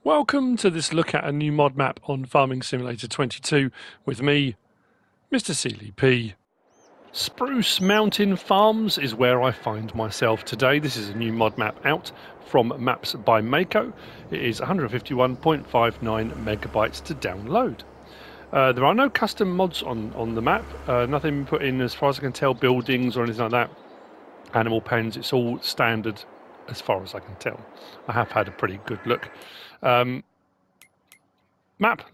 Welcome to this look at a new mod map on Farming Simulator 22 with me, MrSealyp. Spruce Mountain Farms is where I find myself today. This is a new mod map out from MapsByMako. It is 151.59 megabytes to download. There are no custom mods on the map, nothing put in as far as I can tell, buildings or anything like that. Animal pens, it's all standard as far as I can tell. I have had a pretty good look. Map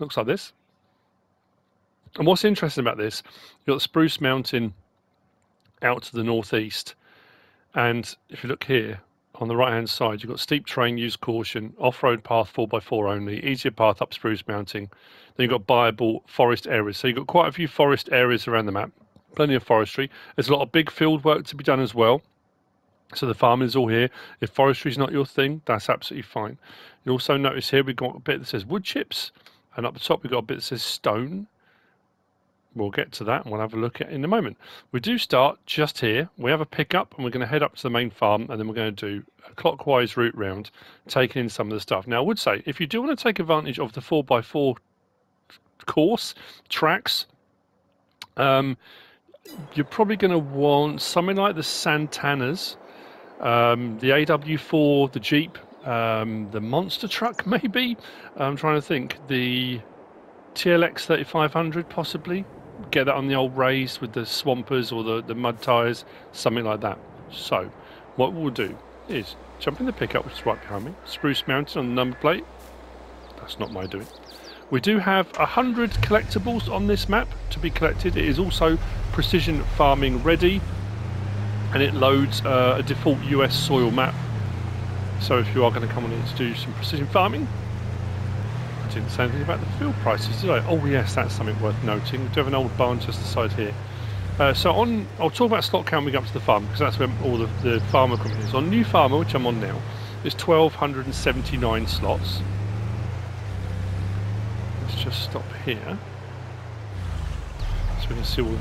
looks like this. And what's interesting about this, you've got the Spruce Mountain out to the northeast. And if you look here, on the right-hand side, you've got steep terrain, use caution, off-road path 4x4 only, easier path up Spruce Mountain. Then you've got viable forest areas. So you've got quite a few forest areas around the map, plenty of forestry. There's a lot of big field work to be done as well. So the farming is all here. If forestry is not your thing, that's absolutely fine. You also notice here we've got a bit that says wood chips, and up the top we've got a bit that says stone. We'll get to that and we'll have a look at it in a moment. We do start just here. We have a pickup and we're going to head up to the main farm, and then we're going to do a clockwise route round, taking in some of the stuff. Now I would say, if you do want to take advantage of the 4x4 course tracks, you're probably going to want something like the Santanas, the AW4, the Jeep, the monster truck maybe. I'm trying to think. The TLX 3500 possibly. Get that on the old race with the swampers or the mud tyres, something like that. So what we'll do is jump in the pickup, which is right behind me. Spruce Mountain on the number plate. That's not my doing. We do have 100 collectibles on this map to be collected. It is also precision farming ready, and it loads a default US soil map. So if you are going to come on here to do some precision farming, I didn't say anything about the fuel prices, did I? Oh yes, that's something worth noting. We do have an old barn just aside here. I'll talk about slot count when we get up to the farm, because that's where all the farm equipment is. On New Farmer, which I'm on now, there's 1,279 slots. Let's just stop here, so we can see all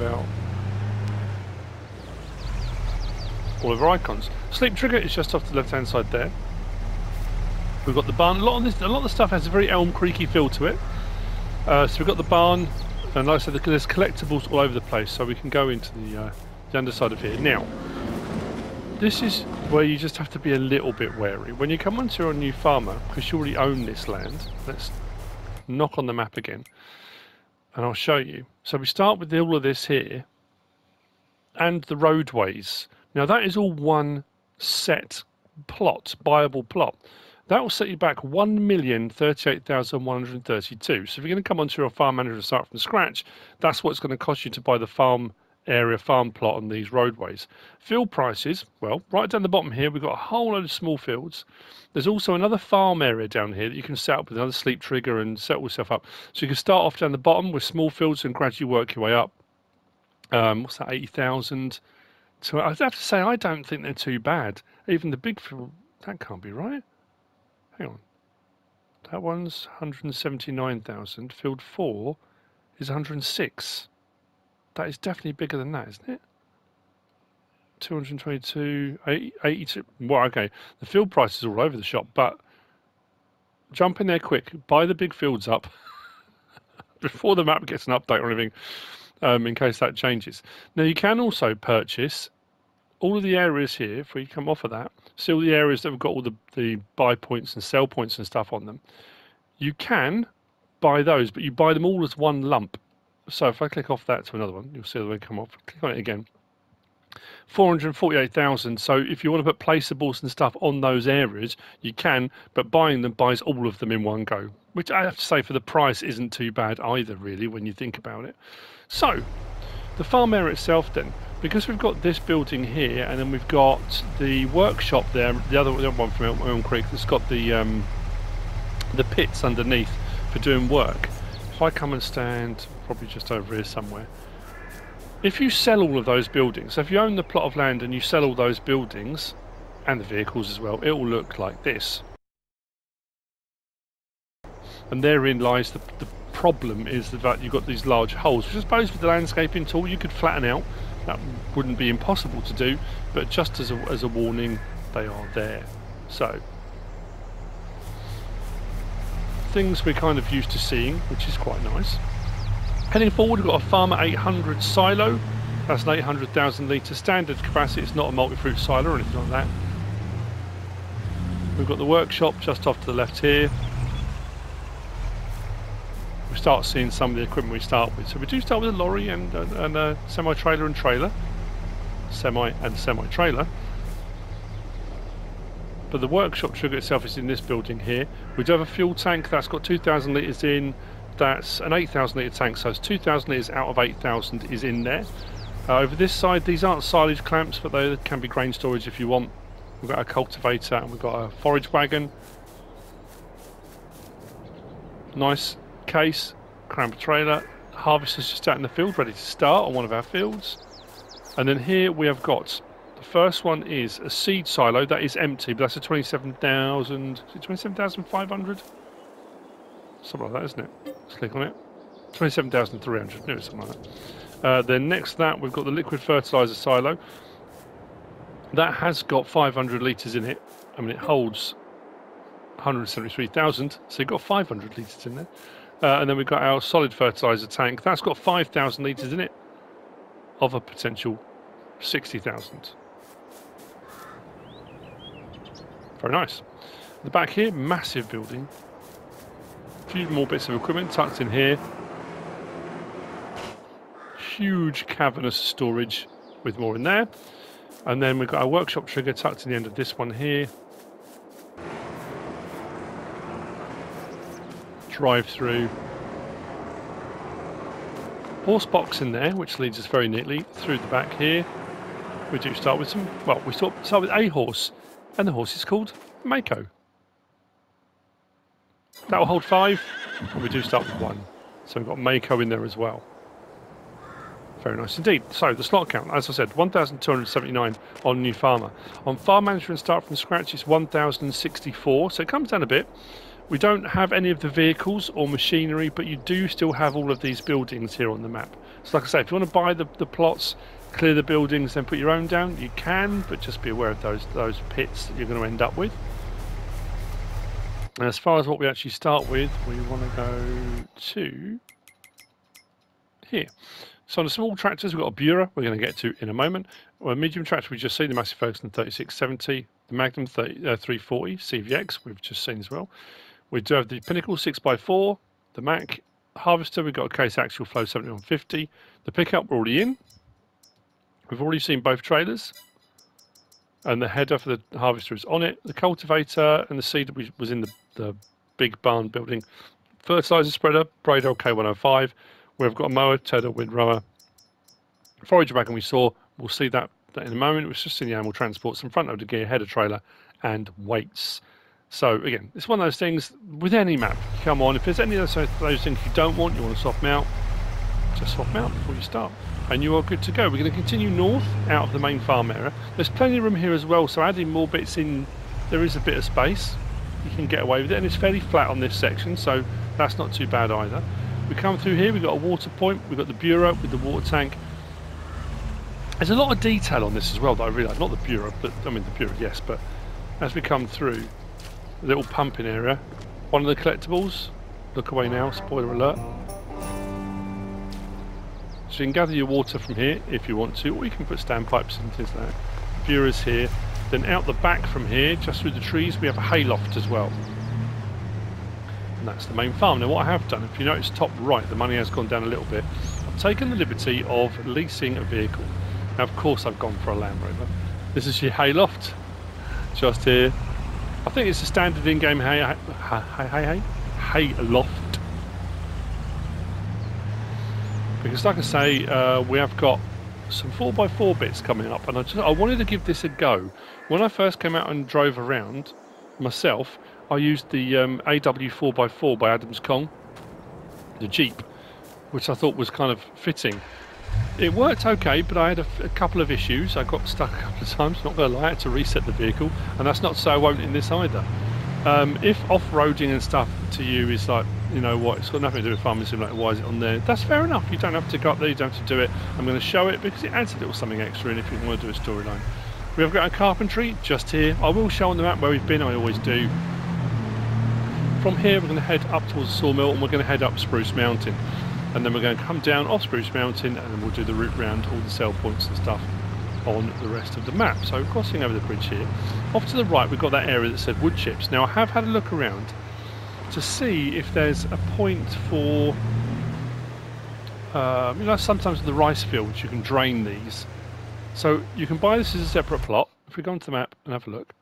of our icons. Sleep trigger is just off the left-hand side there. We've got the barn. A lot of the stuff has a very Elm Creeky feel to it. So we've got the barn, and like I said, there's collectibles all over the place, so we can go into the underside of here. Now, this is where you just have to be a little bit wary. When you come onto your new farmer, because you already own this land, let's knock on the map again, and I'll show you. So we start with all of this here, and the roadways. Now that is all one set plot, buyable plot. That will set you back 1,038,132. So if you're going to come onto your farm manager and start from scratch, that's what it's going to cost you to buy the farm area, farm plot on these roadways. Field prices, well, right down the bottom here, we've got a whole load of small fields. There's also another farm area down here that you can set up with another sleep trigger and set all yourself up. So you can start off down the bottom with small fields and gradually work your way up. What's that, 80,000? So I'd have to say, I don't think they're too bad. Even the big field, that can't be right. Hang on. That one's 179,000. Field 4 is 106. That is definitely bigger than that, isn't it? 222, 82. Well, okay. The field price is all over the shop, but jump in there quick. Buy the big fields up before the map gets an update or anything, in case that changes. Now, you can also purchase all of the areas here. If we come off of that, see all the areas that have got all the buy points and sell points and stuff on them. You can buy those, but you buy them all as one lump. So if I click off that to another one, you'll see the way come off. Click on it again. 448,000. So if you want to put placeables and stuff on those areas, you can, but buying them buys all of them in one go, which I have to say for the price isn't too bad either, really, when you think about it. So the farm area itself then, because we've got this building here, and then we've got the workshop there, the other one from Elm Creek that's got the pits underneath for doing work. If I come and stand probably just over here somewhere, if you sell all of those buildings, so if you own the plot of land and you sell all those buildings and the vehicles as well, it will look like this. And therein lies the problem, is the fact you've got these large holes, which I suppose with the landscaping tool you could flatten out. That wouldn't be impossible to do, but just as a warning, they are there. So things we're kind of used to seeing, which is quite nice. Heading forward, we've got a Farmer 800 silo. That's an 800,000 litre standard capacity. It's not a multi-fruit silo or anything like that. We've got the workshop just off to the left here. We start seeing some of the equipment we start with. So we do start with a lorry and a semi-trailer and trailer. Semi-trailer. But the workshop sugar itself is in this building here. We do have a fuel tank that's got 2,000 litres in. That's an 8,000 litre tank, so it's 2,000 litres out of 8,000 is in there. Over this side, these aren't silage clamps, but they can be grain storage if you want. We've got a cultivator and we've got a forage wagon. Nice case, cramper trailer. Harvester's just out in the field, ready to start on one of our fields. And then here we have got, the first one is a seed silo. That is empty, but that's a 27,000, is it 27,500? Something like that, isn't it? Let's click on it. 27,300, no, something like that. Then next to that, we've got the liquid fertilizer silo. That has got 500 litres in it. I mean, it holds 173,000, so you've got 500 litres in there. And then we've got our solid fertilizer tank. That's got 5,000 litres in it of a potential 60,000. Very nice. The back here, massive building. A few more bits of equipment tucked in here. Huge cavernous storage with more in there. And then we've got our workshop trigger tucked in the end of this one here. Drive through. Horse box in there, which leads us very neatly through the back here. We do start with some, well, we start with a horse, and the horse is called Mako. That will hold 5, and we do start with 1. So we've got Mako in there as well. Very nice indeed. So the slot count, as I said, 1,279 on New Farmer. On Farm Manager and Start from Scratch, it's 1,064, so it comes down a bit. We don't have any of the vehicles or machinery, but you do still have all of these buildings here on the map. So like I say, if you want to buy the plots, clear the buildings, then put your own down, you can, but just be aware of those pits that you're going to end up with. And as far as what we actually start with, we want to go to here. So on the small tractors, we've got a Bureau we're going to get to in a moment. On a medium tractor, we've just seen the Massey Ferguson 3670, the Magnum 340 CVX we've just seen as well. We do have the Pinnacle 6x4, the Mack Harvester, we've got a case axial flow 7150. The pickup we're already in. We've already seen both trailers. And the header for the harvester is on it. The cultivator and the seeder was in the big barn building. Fertilizer spreader, Bradle K105. We've got a mower, tedder, windrower. Forage wagon we saw. We'll see that in a moment. It was just in the animal transport, some front loader gear, header trailer, and weights. So again, it's one of those things with any map. Come on, if there's any of those things you don't want, you want to swap them out, just swap them out before you start. And you are good to go. We're going to continue north out of the main farm area. There's plenty of room here as well, so adding more bits in, there is a bit of space. You can get away with it, and it's fairly flat on this section, so that's not too bad either. We come through here, we've got a water point, we've got the Bureau with the water tank. There's a lot of detail on this as well that I realise, not the Bureau, but I mean the Bureau, yes, but as we come through, the little pumping area, one of the collectibles, look away now, spoiler alert. So you can gather your water from here if you want to, or you can put standpipes and things like that. The Bureau's here, then out the back from here, just through the trees, we have a hayloft as well. And that's the main farm. Now what I have done, if you notice top right, the money has gone down a little bit. I've taken the liberty of leasing a vehicle. Now of course I've gone for a Land Rover. This is your hayloft, just here. I think it's a standard in-game hayloft. Because like I say, we have got some 4x4 bits coming up, and I wanted to give this a go. When I first came out and drove around myself, I used the AW 4x4 by Adams Kong, the Jeep, which I thought was kind of fitting. It worked okay, but I had a couple of issues. I got stuck a couple of times, not going to lie, I had to reset the vehicle, and that's not to say I won't in this either. If off-roading and stuff to you is like, you know what, it's got nothing to do with Farming Simulator, why is it on there? That's fair enough, you don't have to go up there, you don't have to do it. I'm going to show it because it adds a little something extra in if you want to do a storyline. We have got a carpentry just here. I will show on the map where we've been, I always do. From here we're going to head up towards the Sawmill, and we're going to head up Spruce Mountain, and then we're going to come down off Spruce Mountain, and then we'll do the route round all the sell points and stuff on the rest of the map. So crossing over the bridge here, off to the right we've got that area that said wood chips. Now I have had a look around to see if there's a point for you know, sometimes in the rice fields you can drain these, so you can buy this as a separate plot. If we go onto the map and have a look,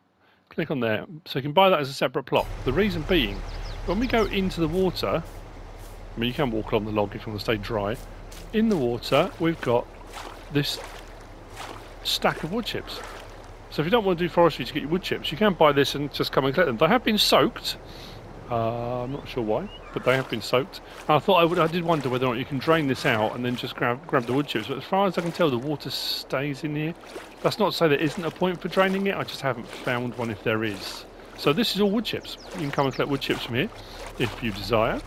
click on there, so you can buy that as a separate plot. The reason being, when we go into the water, I mean you can walk along the log if you want to stay dry, in the water we've got this stack of wood chips. So if you don't want to do forestry to get your wood chips, you can buy this and just come and collect them. They have been soaked. I'm not sure why, but they have been soaked. I thought I did wonder whether or not you can drain this out and then just grab the wood chips. But as far as I can tell, the water stays in here. That's not to say there isn't a point for draining it. I just haven't found one if there is. So this is all wood chips. You can come and collect wood chips from here if you desire.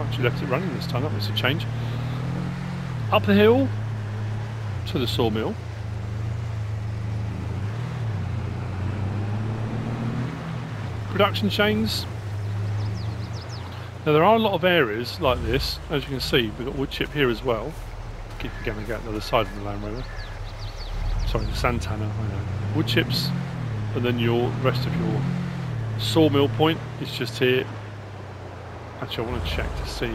Actually left it running this time. That was a change. Up the hill to the Sawmill. Production chains. Now there are a lot of areas like this, as you can see. We've got wood chip here as well. Keep going to go to the other side of the Land Rover. Sorry, the Santana, I know. Wood chips, and then your rest of your Sawmill point is just here. Actually, I want to check to see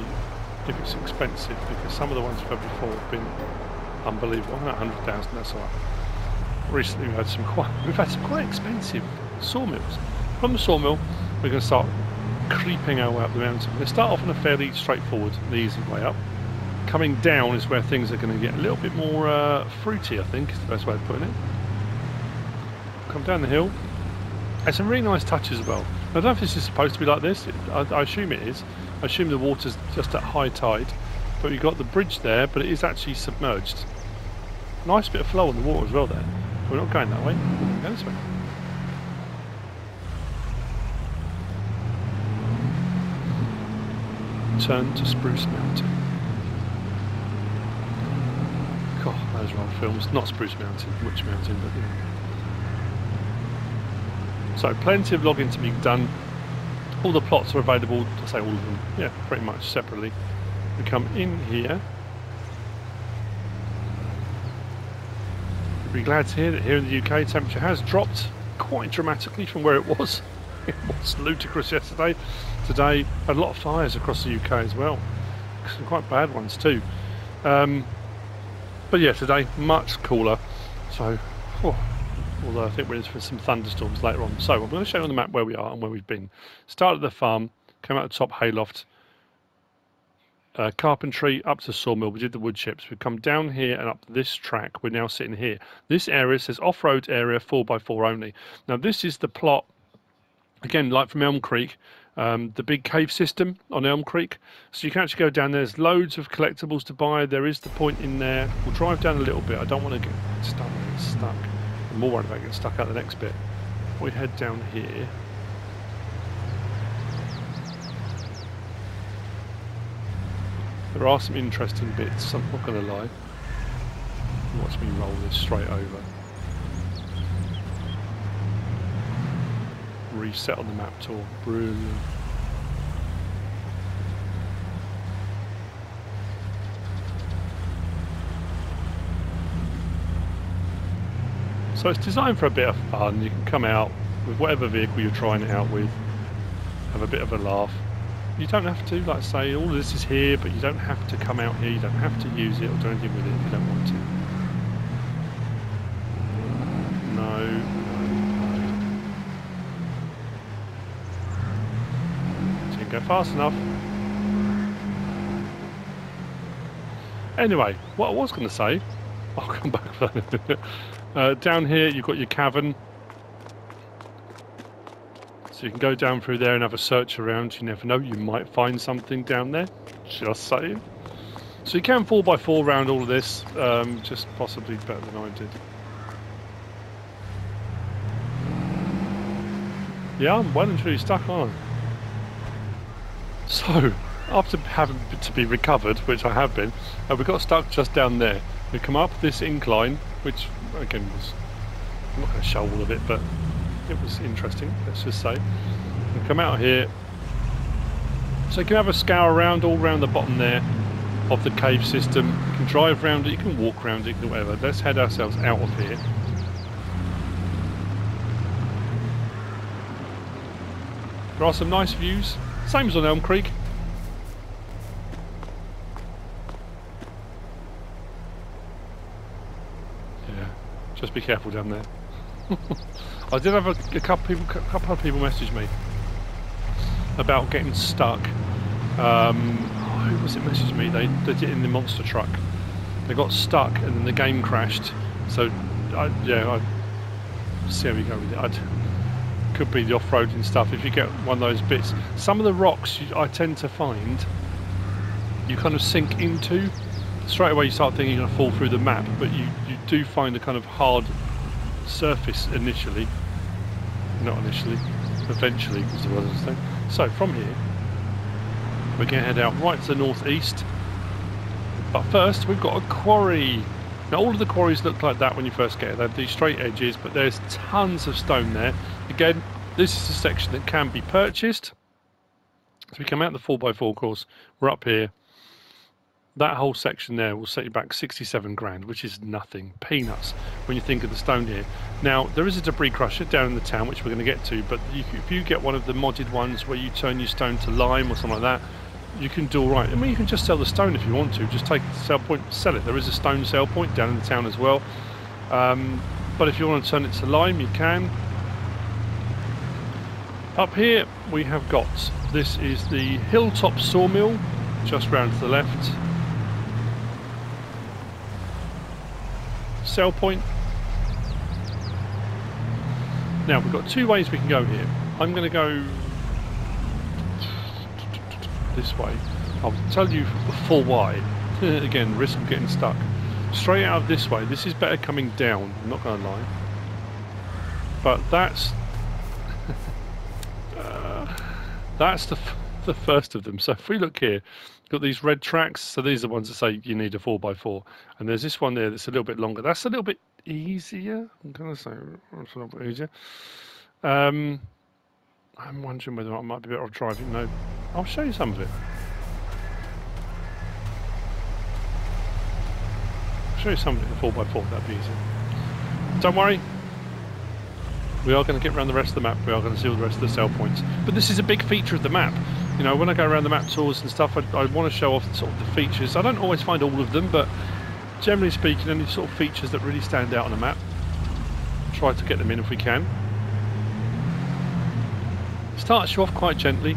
if it's expensive, because some of the ones we've had before have been unbelievable. 100,000, that's alright. Recently we've had some quite expensive sawmills. From the Sawmill we're going to start creeping our way up the mountain. We're going to start off on a fairly straightforward and easy way up. Coming down is where things are going to get a little bit more fruity, I think is the best way of putting it. Come down the hill. There's some really nice touches as well. I don't know if this is supposed to be like this. I assume it is. I assume the water's just at high tide, but you've got the bridge there, but it is actually submerged. Nice bit of flow on the water as well there. We're not going that way. We're going this way. Turn to Spruce Mountain. God, those are old films. Not Spruce Mountain, Witch Mountain, but you know. So plenty of logging to be done. All the plots are available, I say all of them, yeah, pretty much separately. We come in here. You'll be glad to hear that here in the UK temperature has dropped quite dramatically from where it was. It was ludicrous yesterday. Today had a lot of fires across the UK as well. Some quite bad ones too. But yeah, today much cooler. So, although I think we're in for some thunderstorms later on. So I'm going to show you on the map where we are and where we've been. Started at the farm, came out the top hayloft, carpentry up to Sawmill. We did the wood chips. We've come down here and up this track. We're now sitting here. This area says off-road area 4x4 only. Now this is the plot, again, like from Elm Creek, the big cave system on Elm Creek. So you can actually go down there. There's loads of collectibles to buy. There is the point in there. We'll drive down a little bit. I don't want to get stuck. I'm more worried about getting stuck out the next bit. We head down here. There are some interesting bits, I'm not going to lie. Watch me roll this straight over. Reset on the map tour. Brilliant. So it's designed for a bit of fun. You can come out with whatever vehicle you're trying it out with, have a bit of a laugh. You don't have to, like I say, all of this is here, but you don't have to come out here, you don't have to use it or do anything with it if you don't want to. No. Didn't go fast enough. Anyway, what I was going to say, I'll come back for that. Down here you've got your cavern, so you can go down through there and have a search around. You never know, you might find something down there, just saying. So you can 4x4 around all of this, just possibly better than I did. Yeah, I'm well and truly stuck on. So after having to be recovered, which I have been, we got stuck just down there. We come up this incline, which again was, I'm not going to show all of it, but It was interesting, let's just say. We'll come out here. So you can have a scour around, all around the bottom there of the cave system. You can drive around it, you can walk around it, you can do whatever. Let's head ourselves out of here. There are some nice views, same as on Elm Creek. Yeah, just be careful down there. I did have a couple of people message me about getting stuck. Who was it messaged me? They did it in the monster truck. They got stuck and then the game crashed. So, I see how we go with it. Could be the off-roading stuff. If you get one of those bits, some of the rocks I tend to find you kind of sink into. Straight away you start thinking you're going to fall through the map, but you do find a kind of hard surface initially. Not initially, eventually, was the word I was saying. So from here we're going to head out right to the northeast, but first we've got a quarry. Now all of the quarries look like that when you first get it. They have these straight edges, but there's tons of stone there. Again, this is a section that can be purchased. So we come out the 4x4 course, we're up here. That whole section there will set you back 67 grand, which is nothing, peanuts, when you think of the stone here. Now, there is a debris crusher down in the town, which we're going to get to, but if you get one of the modded ones where you turn your stone to lime or something like that, you can do all right. I mean, you can just sell the stone if you want to. Just take the sell point, sell it. There is a stone sell point down in the town as well. But if you want to turn it to lime, you can. Up here, we have got, this is the Hilltop Sawmill, just round to the left. Sell point. Now we've got two ways we can go here. I'm going to go this way. I'll tell you the full why. Again, risk of getting stuck. Straight out of this way. This is better coming down, I'm not going to lie. But that's that's the first of them. So if we look here, got these red tracks, so these are the ones that say you need a 4x4, and there's this one there that's a little bit longer. That's a little bit easier. I'm gonna say it's a little bit easier. I'm wondering whether I might be better off driving. No, I'll show you some of it. I'll show you some of it in 4x4. That'd be easier. Don't worry. We are going to get around the rest of the map. We are going to see all the rest of the sell points. But this is a big feature of the map. You know, when I go around the map tours and stuff, I want to show off sort of the features. I don't always find all of them, but generally speaking, any sort of features that really stand out on a map, try to get them in if we can. Starts you off quite gently.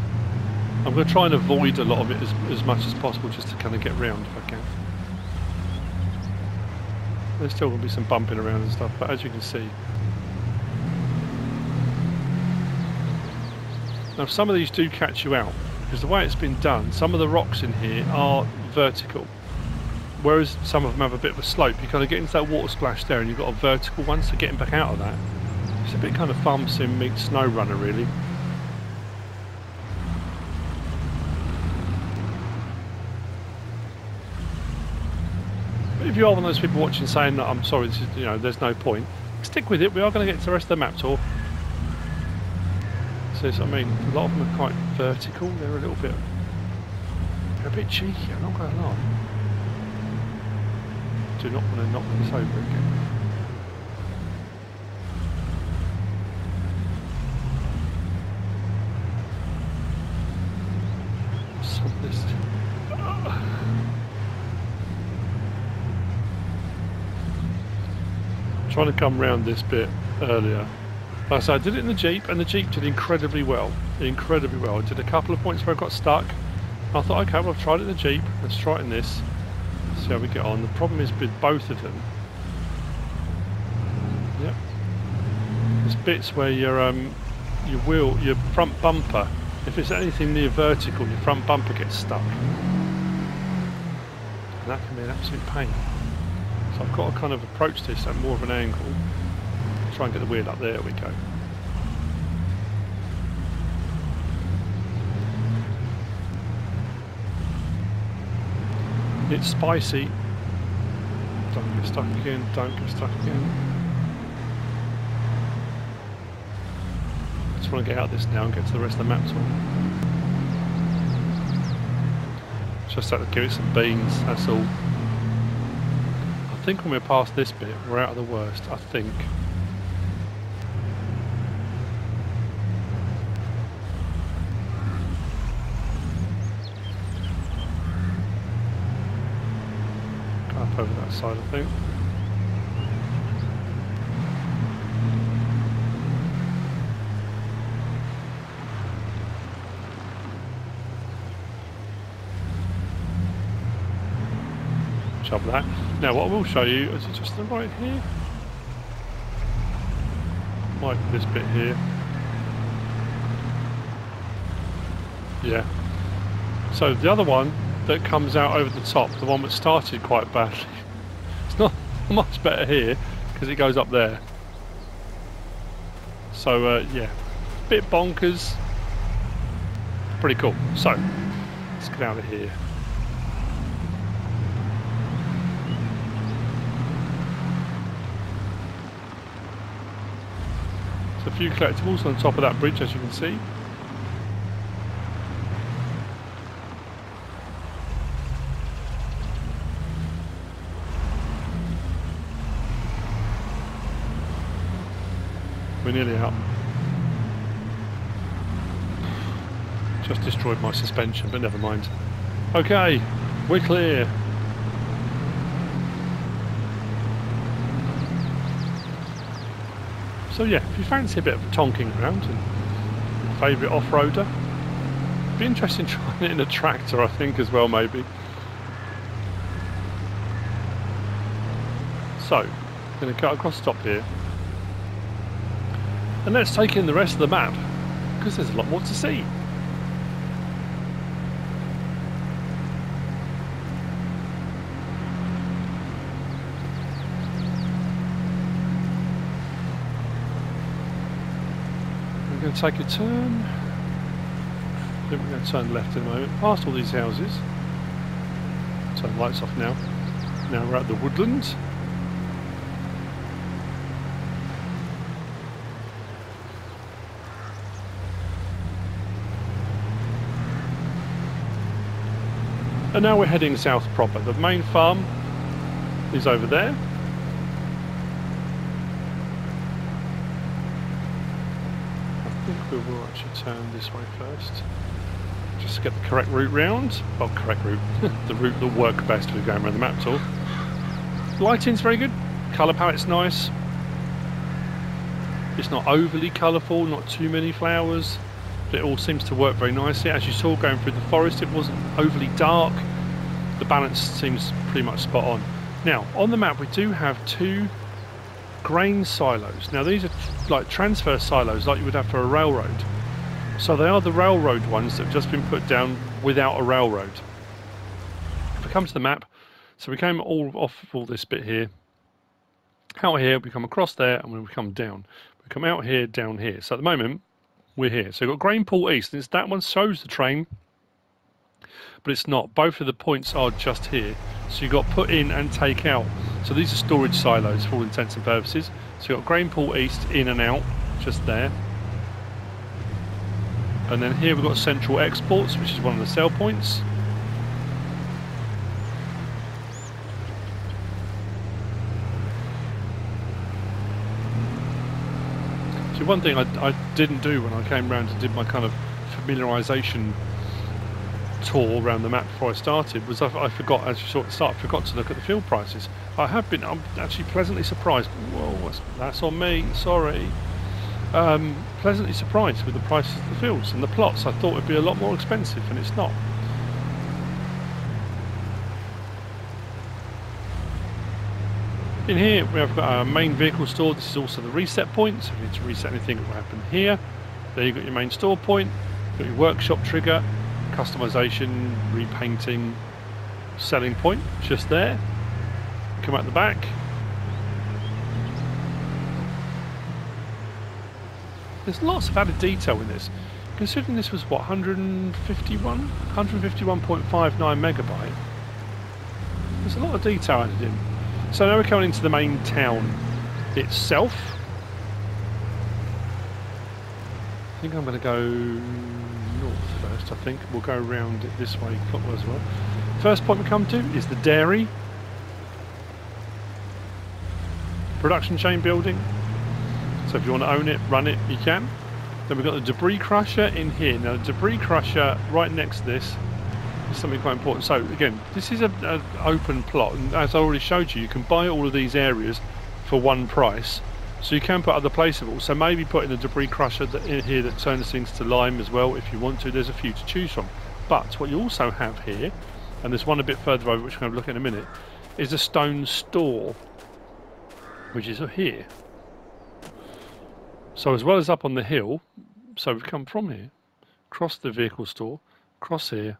I'm going to try and avoid a lot of it as much as possible, just to kind of get round if I can. There's still going to be some bumping around and stuff, but as you can see. Now some of these do catch you out, because the way it's been done, some of the rocks in here are vertical, whereas some of them have a bit of a slope. You kind of get into that water splash there and you've got a vertical one, so getting back out of that, it's a bit kind of farm sim meets snow runner really. But if you are one of those people watching saying that I'm sorry, this is, you know, there's no point, stick with it. We are going to get to the rest of the map tour. I mean, a lot of them are quite vertical. They're a bit cheeky, I'm not going to lie. Do not want to knock this over again. Some of this. Trying to come round this bit earlier. Like I said, I did it in the Jeep, and the Jeep did incredibly well. Incredibly well. I did a couple of points where I got stuck. I thought, okay, well, I've tried it in the Jeep. Let's try it in this. See how we get on. The problem is with both of them. Yep. There's bits where your front bumper, if it's anything near vertical, your front bumper gets stuck. And that can be an absolute pain. So I've got to kind of approach this at more of an angle. Try and get the wheel up. There we go. It's spicy. Don't get stuck again. Don't get stuck again. want to get out of this now and get to the rest of the map tour. Just have to give it some beans, that's all. I think when we're past this bit, we're out of the worst, I think. Go up over that side, I think. Of that. Now what I will show you, is it just the right here? Might be this bit here. Yeah. So the other one that comes out over the top, the one that started quite badly, it's not much better here because it goes up there. So yeah, bit bonkers, pretty cool. So let's get out of here. A few collectibles on top of that bridge, as you can see. We're nearly out. Just destroyed my suspension, but never mind. Okay, we're clear. So yeah, if you fancy a bit of tonking around and favourite off-roader, it'd be interesting trying it in a tractor, I think, as well, maybe. So, I'm going to cut across the top here. And let's take in the rest of the map, because there's a lot more to see. We're going to take a turn. I think we're going to turn left in a moment, past all these houses. Turn the lights off now. Now we're at the woodlands. And now we're heading south proper. The main farm is over there. I think we will actually turn this way first. Just to get the correct route round. Well, correct route. The route that works best for going around the map tour. Lighting's very good. Colour palette's nice. It's not overly colourful, not too many flowers. But it all seems to work very nicely. As you saw going through the forest, it wasn't overly dark. The balance seems pretty much spot on. Now, on the map we do have two grain silos. Now these are like transfer silos like you would have for a railroad. So they are the railroad ones that have just been put down without a railroad. If we come to the map, so we came all off all this bit here. Out here, we come across there, and when we come down, we come out here, down here. So at the moment, we're here. So we've got Gportal East, and that one shows the train, but it's not. Both of the points are just here. So you've got put in and take out. So these are storage silos for all intents and purposes. So you've got Gportal East in and out, just there. And then here we've got Central Exports, which is one of the sell points. So one thing I didn't do when I came around and did my kind of familiarisation tour around the map before I started was I forgot, as you saw at the start, I forgot to look at the fuel prices. I'm actually pleasantly surprised. Whoa, that's on me, sorry. Pleasantly surprised with the prices of the fuels and the plots. I thought it would be a lot more expensive, and it's not. In here we have got our main vehicle store. This is also the reset point, so if you need to reset anything, it will happen here. There you've got your main store point, you've got your workshop trigger, customization, repainting, selling point, just there. Come out the back. There's lots of added detail in this. Considering this was what, 151.59 megabyte. There's a lot of detail added in. So now we're coming into the main town itself. think I'm going to go north first. I think we'll go around it this way clockwise as well. First point we come to is the dairy. Production chain building. So if you want to own it, run it, you can. Then we've got the debris crusher in here. Now the debris crusher right next to this is something quite important. So again, this is an open plot, and as I already showed you, you can buy all of these areas for one price. So you can put other placeables. So maybe put in a debris crusher in here that turns things to lime as well if you want to. There's a few to choose from. But what you also have here, and there's one a bit further over which we're going to look at in a minute, is a stone store, which is here. So as well as up on the hill, so we've come from here, across the vehicle store, across here,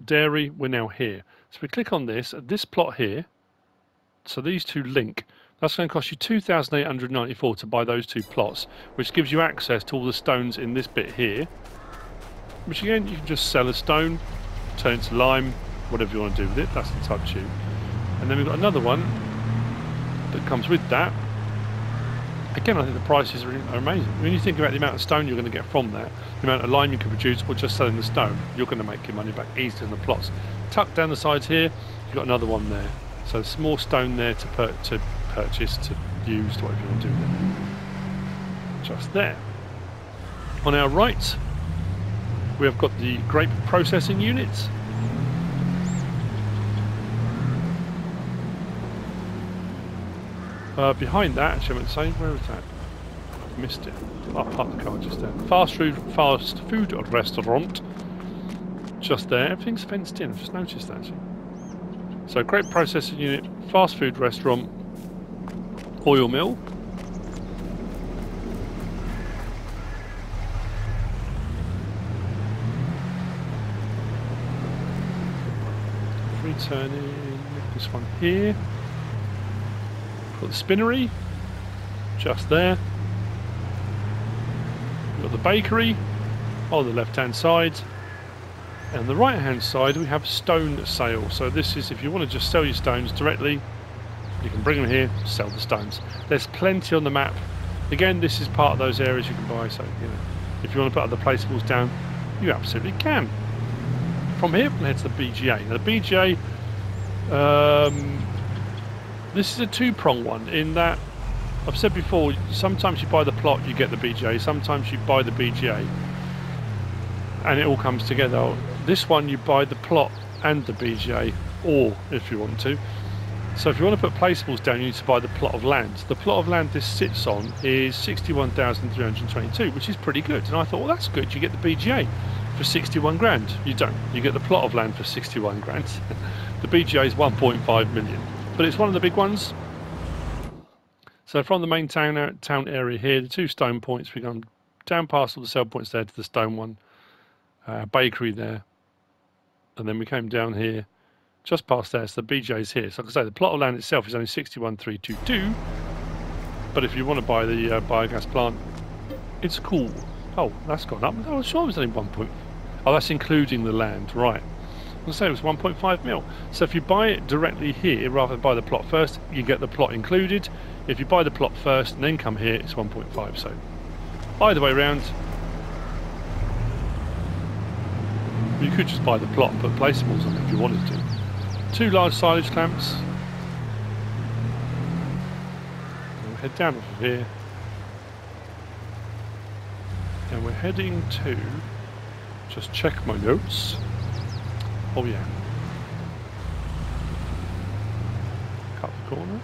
dairy, we're now here. So we click on this, at this plot here, so these two link. That's going to cost you 2,894 to buy those two plots, which gives you access to all the stones in this bit here, which again, you can just sell a stone, turn it to lime, whatever you want to do with it, that's entirely up to you. And then we've got another one that comes with that. Again, I think the prices are amazing. When you think about the amount of stone you're going to get from that, the amount of lime you can produce, or just selling the stone, you're going to make your money back easily on the plots. Tucked down the sides here, you've got another one there. So there's more stone there to purchase, to use, to whatever you want to do with it. Just there. On our right, we have got the grape processing units. Behind that, actually I meant to say, where was that? I've missed it. I parked the car just there. Fast food restaurant. Just there. Everything's fenced in. I've just noticed that actually. So grape processing unit, fast food restaurant, oil mill. Returning this one here. Got the spinnery, just there. We've got the bakery on the left hand side, and on the right hand side we have stone sale. So this is if you want to just sell your stones directly, you can bring them here, sell the stones. There's plenty on the map. Again, this is part of those areas you can buy, so you know, if you want to put other placeables down, you absolutely can. From here we can head to the BGA. Now the BGA, this is a two-prong one in that I've said before, sometimes you buy the plot, you get the BGA, sometimes you buy the BGA and it all comes together. This one you buy the plot and the BGA, or if you want to. So if you want to put placeables down, you need to buy the plot of land. The plot of land this sits on is 61,322, which is pretty good. And I thought, well, that's good, you get the BGA for 61 grand. You don't, you get the plot of land for 61 grand. The BGA is 1.5 million. But it's one of the big ones. So from the main town area here, the two stone points, we've gone down past all the sell points there to the stone one, bakery there, and then we came down here, just past there, so the BJ's here. So like I say, the plot of land itself is only 61,322, but if you want to buy the biogas plant, it's cool. Oh, that's gone up. I was sure it was only 1 point. Oh, that's including the land, right. I was saying it was 1.5 mil. So if you buy it directly here rather than buy the plot first, you get the plot included. If you buy the plot first and then come here, it's 1.5. So either way around, you could just buy the plot and put placeables on it if you wanted to. Two large silage clamps. And we'll head down off of here. And we're heading to, just check my notes. Oh yeah. Cut the corner.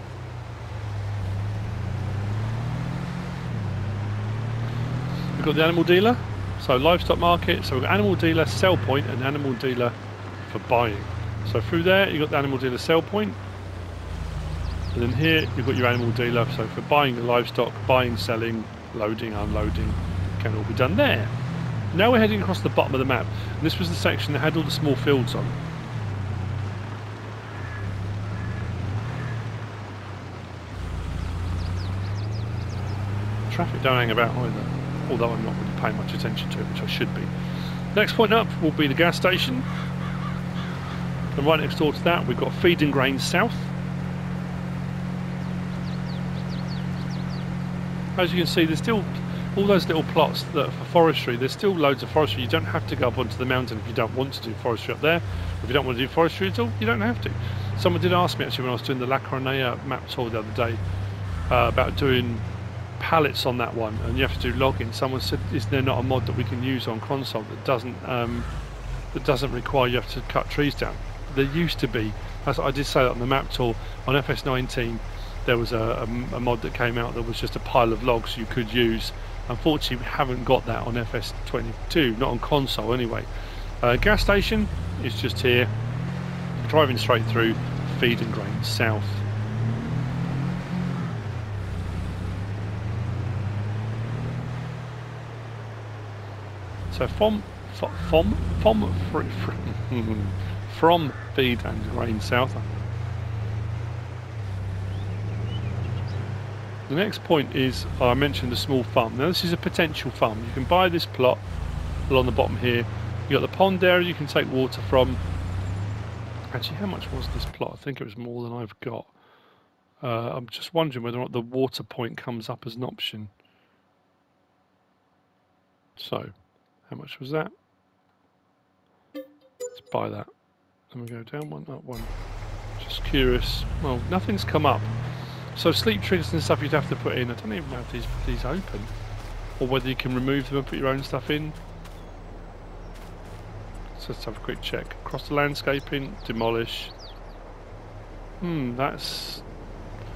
We've got the animal dealer, so livestock market, so we've got animal dealer, sell point, and animal dealer for buying. So through there you've got the animal dealer sell point, and then here you've got your animal dealer, so for buying the livestock, buying, selling, loading, unloading, can all be done there. Now we're heading across the bottom of the map, and this was the section that had all the small fields on. Traffic don't hang about either, although I'm not really paying much attention to it, which I should be. Next point up will be the gas station, and right next door to that we've got Feed and Grain South. As you can see, there's still all those little plots that are for forestry, there's still loads of forestry. You don't have to go up onto the mountain if you don't want to do forestry up there. If you don't want to do forestry at all, you don't have to. Someone did ask me actually when I was doing the La Coronea map tour the other day about doing pallets on that one, and you have to do logging. Someone said, is there not a mod that we can use on console that doesn't require you have to cut trees down? There used to be. I did say that on the map tour on FS19. There was a mod that came out that was just a pile of logs you could use. Unfortunately, we haven't got that on FS22, not on console anyway. Gas station is just here, driving straight through, feed and grain south. So from feed and grain south. The next point is, I mentioned the small farm. Now this is a potential farm. You can buy this plot along the bottom here. You got the pond area you can take water from. Actually, how much was this plot? I think it was more than I've got. I'm just wondering whether or not the water point comes up as an option. So, how much was that? Let's buy that. Then we go down one, up one. Just curious. Well, nothing's come up. So sleep triggers and stuff you'd have to put in. I don't even know if these open, or whether you can remove them and put your own stuff in. So let's have a quick check. Across the landscaping, demolish. That's...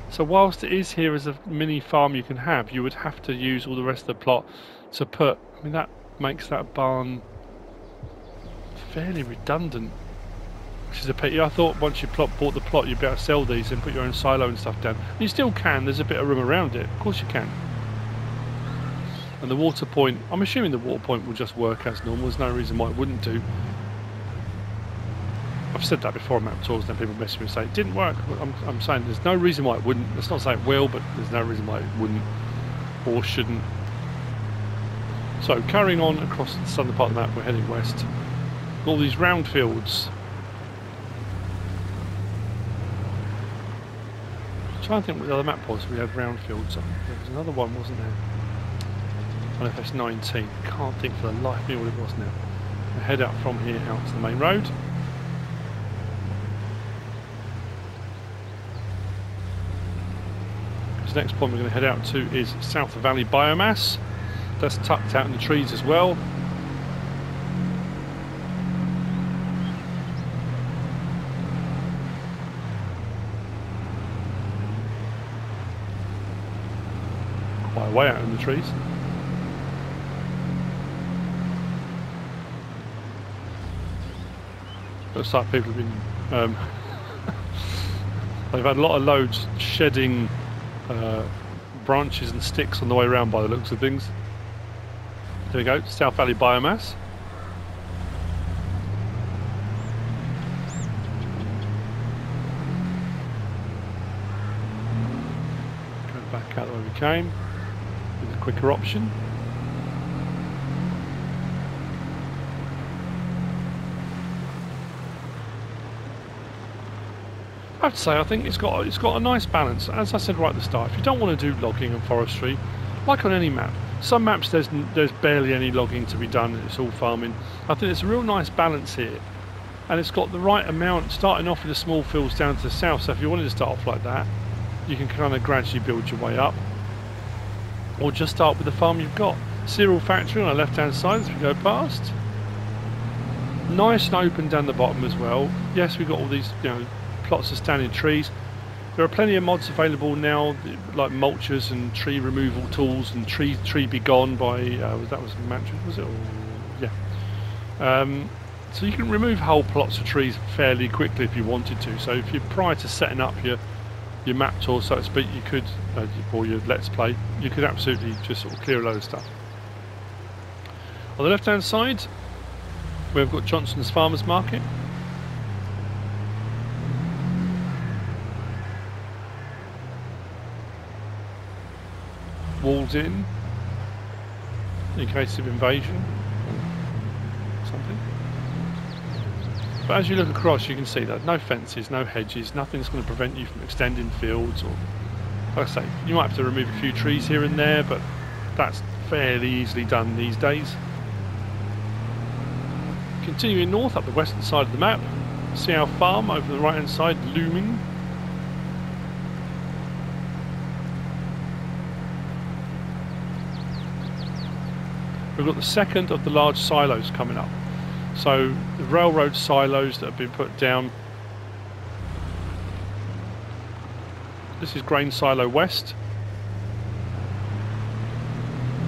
So whilst it is here as a mini farm you can have, you would have to use all the rest of the plot to put... I mean, that makes that barn fairly redundant. Which is a pity. I thought once you bought the plot you'd be able to sell these and put your own silo and stuff down. And you still can, there's a bit of room around it. Of course you can. And the water point, I'm assuming the water point will just work as normal. There's no reason why it wouldn't do. I've said that before on map tours, then people message me and say it didn't work. I'm saying there's no reason why it wouldn't. Let's not say it will, but there's no reason why it wouldn't or shouldn't. So carrying on across the southern part of the map, we're heading west. All these round fields. I'm trying to think what the other map was. We had round fields on. There was another one, wasn't there? On FS19. Can't think for the life of me what it was now. We head out from here out to the main road. The next point we're going to head out to is South Valley Biomass. That's tucked out in the trees as well. Quite a way out in the trees. Looks like people have been they've had a lot of loads shedding branches and sticks on the way around by the looks of things. There we go, South Valley Biomass. Go back out the way we came with a quicker option. I have to say, I think it's got a nice balance. As I said right at the start, if you don't want to do logging and forestry, like on any map, some maps there's barely any logging to be done. It's all farming. I think there's a real nice balance here, and it's got the right amount. Starting off with the small fields down to the south. So if you wanted to start off like that, you can kind of gradually build your way up, or just start with the farm you've got. Cereal factory on the left-hand side as we go past. Nice and open down the bottom as well. Yes, we've got all these, plots of standing trees. There are plenty of mods available now, like mulchers and tree removal tools and tree be gone by that was Mantra, was it? Or, yeah. So you can remove whole plots of trees fairly quickly if you wanted to. So if you prior to setting up your map tour, so to speak, you could, or your let's play, you could absolutely just sort of clear a load of stuff. On the left hand side, we've got Johnson's Farmers Market. Walled in case of invasion or something. But as you look across, you can see that no fences, no hedges, nothing's going to prevent you from extending fields. Or, like I say, you might have to remove a few trees here and there, but that's fairly easily done these days. Continuing north up the western side of the map, see our farm over the right hand side looming. We've got the second of the large silos coming up. So the railroad silos that have been put down. This is grain silo west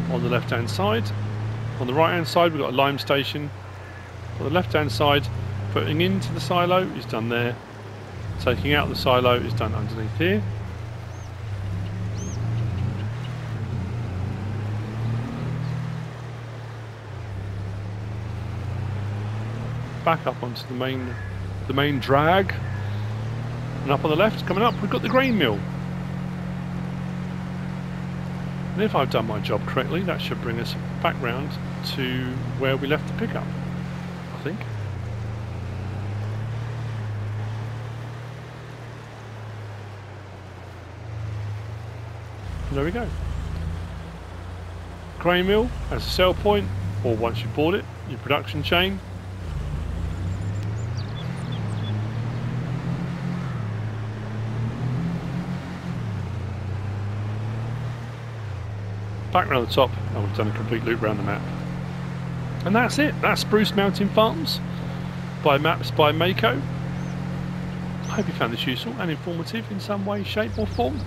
on the left hand side. On the right hand side we've got a lime station. On the left hand side, putting into the silo is done there. Taking out the silo is done underneath here. Back up onto the main drag, and up on the left coming up we've got the grain mill. And if I've done my job correctly, that should bring us back round to where we left the pickup, I think. And there we go. Grain mill as a sell point, or once you've bought it, your production chain. Back around the top, and we've done a complete loop around the map. And that's it. That's Spruce Mountain Farms by MapsByMako. I hope you found this useful and informative in some way, shape or form.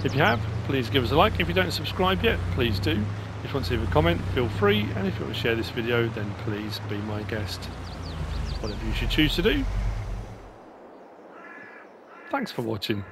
If you have, please give us a like. If you don't subscribe yet, please do. If you want to leave a comment, feel free. And if you want to share this video, then please be my guest. Whatever you should choose to do. Thanks for watching.